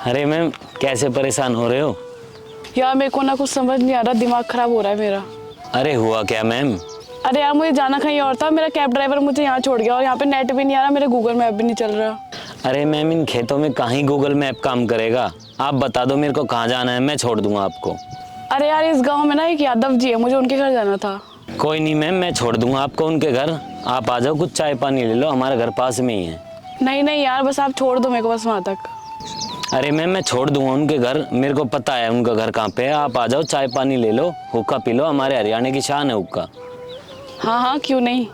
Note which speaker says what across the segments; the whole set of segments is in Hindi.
Speaker 1: अरे मैम, कैसे परेशान हो रहे हो?
Speaker 2: यार मेरे को ना कुछ समझ नहीं आ रहा, दिमाग खराब हो रहा है मेरा।
Speaker 1: अरे हुआ क्या मैम?
Speaker 2: अरे यार मुझे जाना कहीं और था, मेरा कैब ड्राइवर मुझे यहाँ छोड़ गया और यहाँ पे नेट भी नहीं आ रहा, मेरे गूगल मैप भी नहीं चल रहा।
Speaker 1: अरे मैम, इन खेतों में कहीं गूगल मैप काम करेगा? आप बता दो मेरे को कहाँ जाना है, मैं छोड़ दूंगा आपको।
Speaker 2: अरे यार इस गाँव में ना एक यादव जी है, मुझे उनके घर जाना था।
Speaker 1: कोई नहीं मैम, मैं छोड़ दूंगा आपको उनके घर। आप आ जाओ, कुछ चाय पानी ले लो, हमारा घर पास में ही है।
Speaker 2: नहीं नहीं यार, बस आप छोड़ दो मेरे को बस वहाँ तक।
Speaker 1: अरे मैम, मैं छोड़ दूंगा उनके घर, मेरे को पता है उनका घर कहाँ पे है। आप आ जाओ, चाय पानी ले लो, हुक्का पी लो, हमारे हरियाणा की शान है हुक्का।
Speaker 2: हाँ हाँ क्यों नहीं।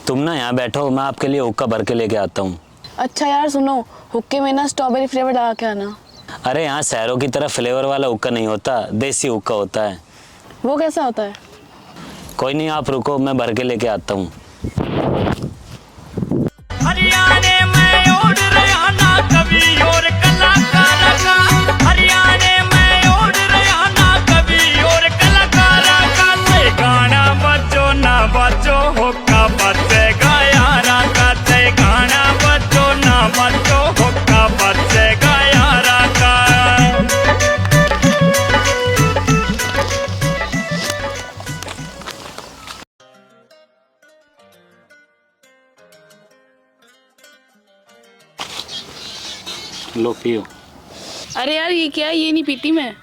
Speaker 1: तुम ना यहाँ बैठो, मैं आपके लिए हुक्का भर के लेके आता हूँ।
Speaker 2: अच्छा यार सुनो, हुक्के में ना स्ट्रॉबेरी फ्लेवर लगा के आना।
Speaker 1: अरे यहाँ शहरों की तरह फ्लेवर वाला हुक्का नहीं होता, देसी हुक्का होता है।
Speaker 2: वो कैसा होता है?
Speaker 1: कोई नहीं, आप रुको, मैं भर के लेके आता हूँ।
Speaker 3: हरियाणे में उड़ रहा ना कभी और कलाकार का, हरियाणे में उड़ रहा ना कभी और कलाकार का। ते गाना बजो ना बजो हुक्का बजेगा यारा का, ते गाना बजो ना बजो हुक्का बजेगा यारा का।
Speaker 1: लो पियो।
Speaker 2: अरे यार ये क्या है, ये नहीं पीती मैं।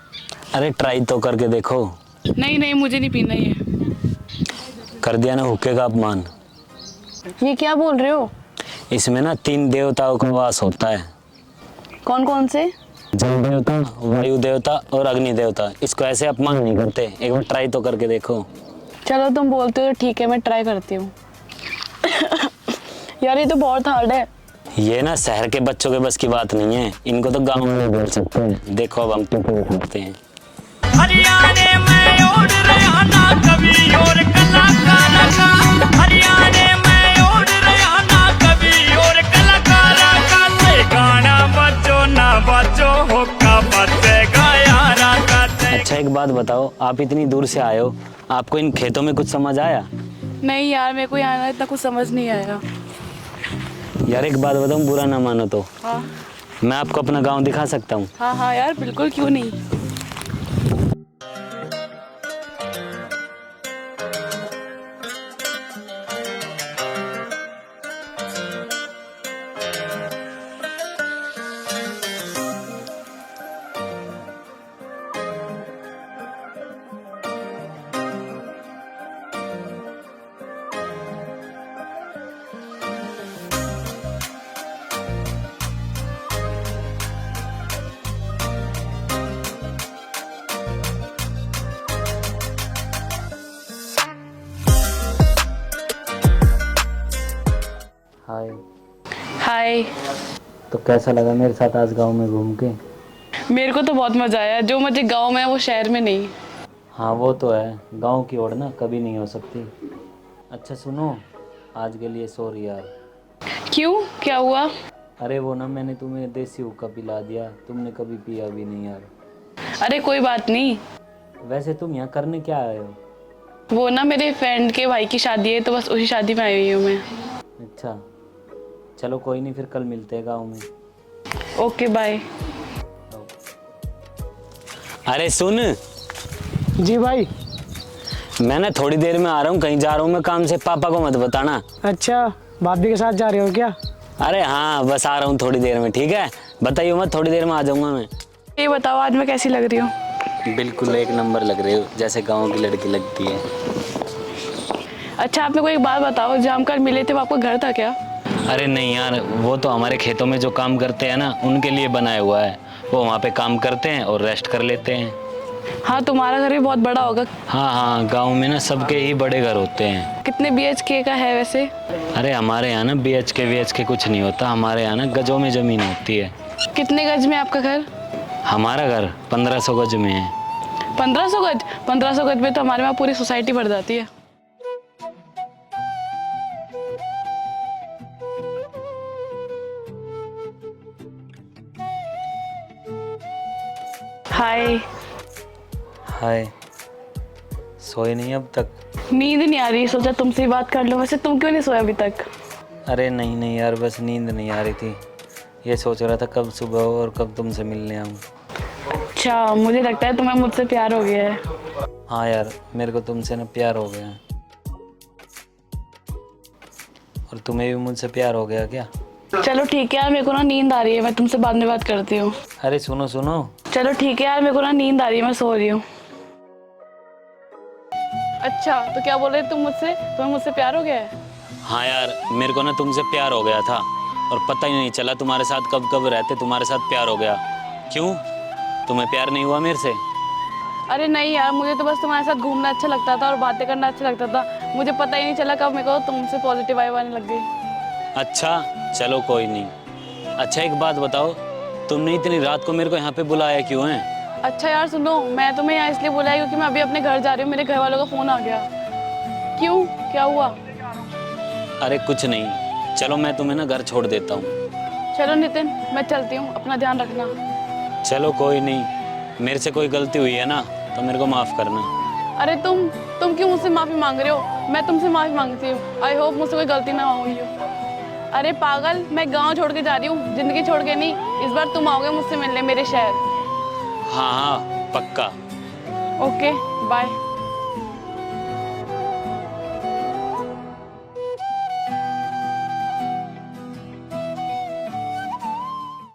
Speaker 1: अरे ट्राई तो करके देखो।
Speaker 2: नहीं नहीं मुझे नहीं पीना ये।
Speaker 1: कर दिया ना हुक्के का अपमान।
Speaker 2: ये क्या बोल रहे हो?
Speaker 1: इसमें ना 3 देवताओं का वास होता है।
Speaker 2: कौन कौन से?
Speaker 1: जल देवता, वायु देवता और अग्नि देवता। इसको ऐसे अपमान नहीं करते, एक बार ट्राई तो करके देखो।
Speaker 2: चलो तुम बोलते हो ठीक है, मैं ट्राई करती हूँ। यार ये तो बहुत हार्ड है।
Speaker 1: ये ना शहर के बच्चों के बस की बात नहीं है, इनको तो गाँव में बोल सकते हैं। देखो अब हम तुमको दिखाते हैं।
Speaker 3: हरियाणे में उड़ रहा ना कभी और कलाकार का, हरियाणे में उड़ रहा ना कभी और कलाकार का। ते गाना बजो ना बजो हुक्का बजेगा यारा का।
Speaker 1: अच्छा एक बात बताओ, आप इतनी दूर से आए हो, आपको इन खेतों में कुछ समझ आया?
Speaker 2: नहीं यार मेरे को यहाँ ना इतना कुछ समझ नहीं आया।
Speaker 1: यार एक बात बताऊं, बुरा ना मानो तो
Speaker 2: हाँ
Speaker 1: मैं आपको अपना गांव दिखा सकता हूँ।
Speaker 2: हाँ हाँ यार बिल्कुल, क्यों नहीं।
Speaker 1: हाय।
Speaker 2: हाय।
Speaker 1: तो कैसा लगा मेरे साथ आज गांव में घूम के?
Speaker 2: मेरे को तो बहुत मजा आया, जो मुझे गांव में है वो शहर में नहीं।
Speaker 1: हाँ वो तो है, गांव की ओर ना कभी नहीं हो सकती। अच्छा सुनो, आज के लिए सॉरी यार।
Speaker 2: क्यों, क्या हुआ?
Speaker 1: अरे वो ना, मैंने तुम्हें देसी हुक्का पिला दिया, तुमने कभी पिया भी नहीं यार।
Speaker 2: अरे कोई बात नहीं।
Speaker 1: वैसे तुम यहाँ करने क्या आए हो?
Speaker 2: वो ना मेरे फ्रेंड के भाई की शादी है, तो बस उसी शादी में आई हुई हूँ मैं।
Speaker 1: अच्छा चलो कोई नहीं, फिर कल मिलते हैं गाँव में।
Speaker 2: Okay bye.
Speaker 1: अरे सुन।
Speaker 4: जी भाई।
Speaker 1: मैं ना थोड़ी देर में आ रहा हूँ, कहीं जा रहा हूँ मैं काम से, पापा को मत बताना।
Speaker 4: अच्छा, भाभी के साथ जा रहे हो क्या?
Speaker 1: अरे हाँ बस आ रहा हूँ थोड़ी देर में, ठीक है? बताइए मत, थोड़ी देर में आ जाऊँगा मैं।
Speaker 2: ये बताओ आज मैं कैसी लग रही हूँ?
Speaker 1: बिल्कुल एक नंबर लग रहे हो, जैसे गाँव की लड़की लगती है।
Speaker 2: अच्छा आप मेरे को एक बात बताओ, जब हम कल मिले थे वो आपका घर था क्या?
Speaker 1: अरे नहीं यार, वो तो हमारे खेतों में जो काम करते हैं ना, उनके लिए बनाया हुआ है। वो वहाँ पे काम करते हैं और रेस्ट कर लेते हैं।
Speaker 2: हाँ तुम्हारा घर भी बहुत बड़ा होगा।
Speaker 1: हाँ हाँ, गाँव में ना सबके ही बड़े घर होते हैं।
Speaker 2: कितने BHK का है वैसे?
Speaker 1: अरे हमारे यहाँ ना BHK कुछ नहीं होता, हमारे यहाँ ना गजों में ज़मीन होती है।
Speaker 2: कितने गज में आपका घर?
Speaker 1: हमारा घर 1500 गज में है।
Speaker 2: 1500 गज? 1500 गज में तो हमारे वहाँ पूरी सोसाइटी भर जाती है। हाय।
Speaker 1: हाय। सोए नहीं अब तक?
Speaker 2: नींद नहीं आ रही, सोचा तुमसे ही बात कर लो। वैसे तुम क्यों नहीं सोए अभी तक?
Speaker 1: अरे नहीं नहीं यार, बस नींद नहीं आ रही थी। ये सोच रहा था कब सुबह हो और कब तुमसे मिलने आऊँ।
Speaker 2: अच्छा, मुझे लगता है तुम्हें मुझसे प्यार हो गया है।
Speaker 1: हाँ यार, मेरे को तुमसे ना प्यार हो गया है। और तुम्हें भी मुझसे प्यार हो गया क्या?
Speaker 2: चलो ठीक है यार, मेरे को ना नींद आ रही है, मैं तुमसे बाद में बात करती हूँ।
Speaker 1: अरे सुनो सुनो।
Speaker 2: चलो ठीक है यार, मेरे को ना नींद आ रही है, मैं सो रही हूँ। अच्छा, तो क्या बोल रहे तुम मुझसे? तुम्हें मुझसे प्यार हो गया है?
Speaker 1: हाँ यार, मेरे को ना तुमसे प्यार हो गया था और पता ही नहीं चला तुम्हारे साथ कब कब रहते तुम्हारे साथ प्यार हो गया। क्यों, तुम्हें प्यार नहीं हुआ मेरे से?
Speaker 2: अरे नहीं यार, मुझे तो बस तुम्हारे साथ घूमना अच्छा लगता था और बातें करना अच्छा लगता था। मुझे पता ही नहीं चला कब मेरे को तुमसे पॉजिटिव वाइब आने लग गई।
Speaker 1: अच्छा चलो कोई नहीं। अच्छा एक बात बताओ, तुमने इतनी रात को मेरे को यहाँ पे बुलाया क्यों है?
Speaker 2: अच्छा यार सुनो, मैं तुम्हें यहाँ इसलिए बुलाया क्योंकि मैं अभी अपने घर जा रही हूँ, मेरे घर वालों का फ़ोन आ गया। क्यों, क्या हुआ?
Speaker 1: अरे कुछ नहीं, चलो मैं तुम्हें ना घर छोड़ देता हूँ।
Speaker 2: चलो नितिन, मैं चलती हूँ, अपना ध्यान रखना।
Speaker 1: चलो कोई नहीं, मेरे से कोई गलती हुई है ना तो मेरे को माफ़ करना।
Speaker 2: अरे तुम क्यों मुझसे माफ़ी मांग रहे हो? मैं तुमसे माफ़ी मांगती हूँ। आई होप मुझसे कोई गलती ना हुई हो। अरे पागल, मैं गांव छोड़ के जा रही हूँ, ज़िंदगी छोड़ के नहीं। इस बार तुम आओगे मुझसे मिलने मेरे शहर।
Speaker 1: हाँ हाँ पक्का।
Speaker 2: Okay bye.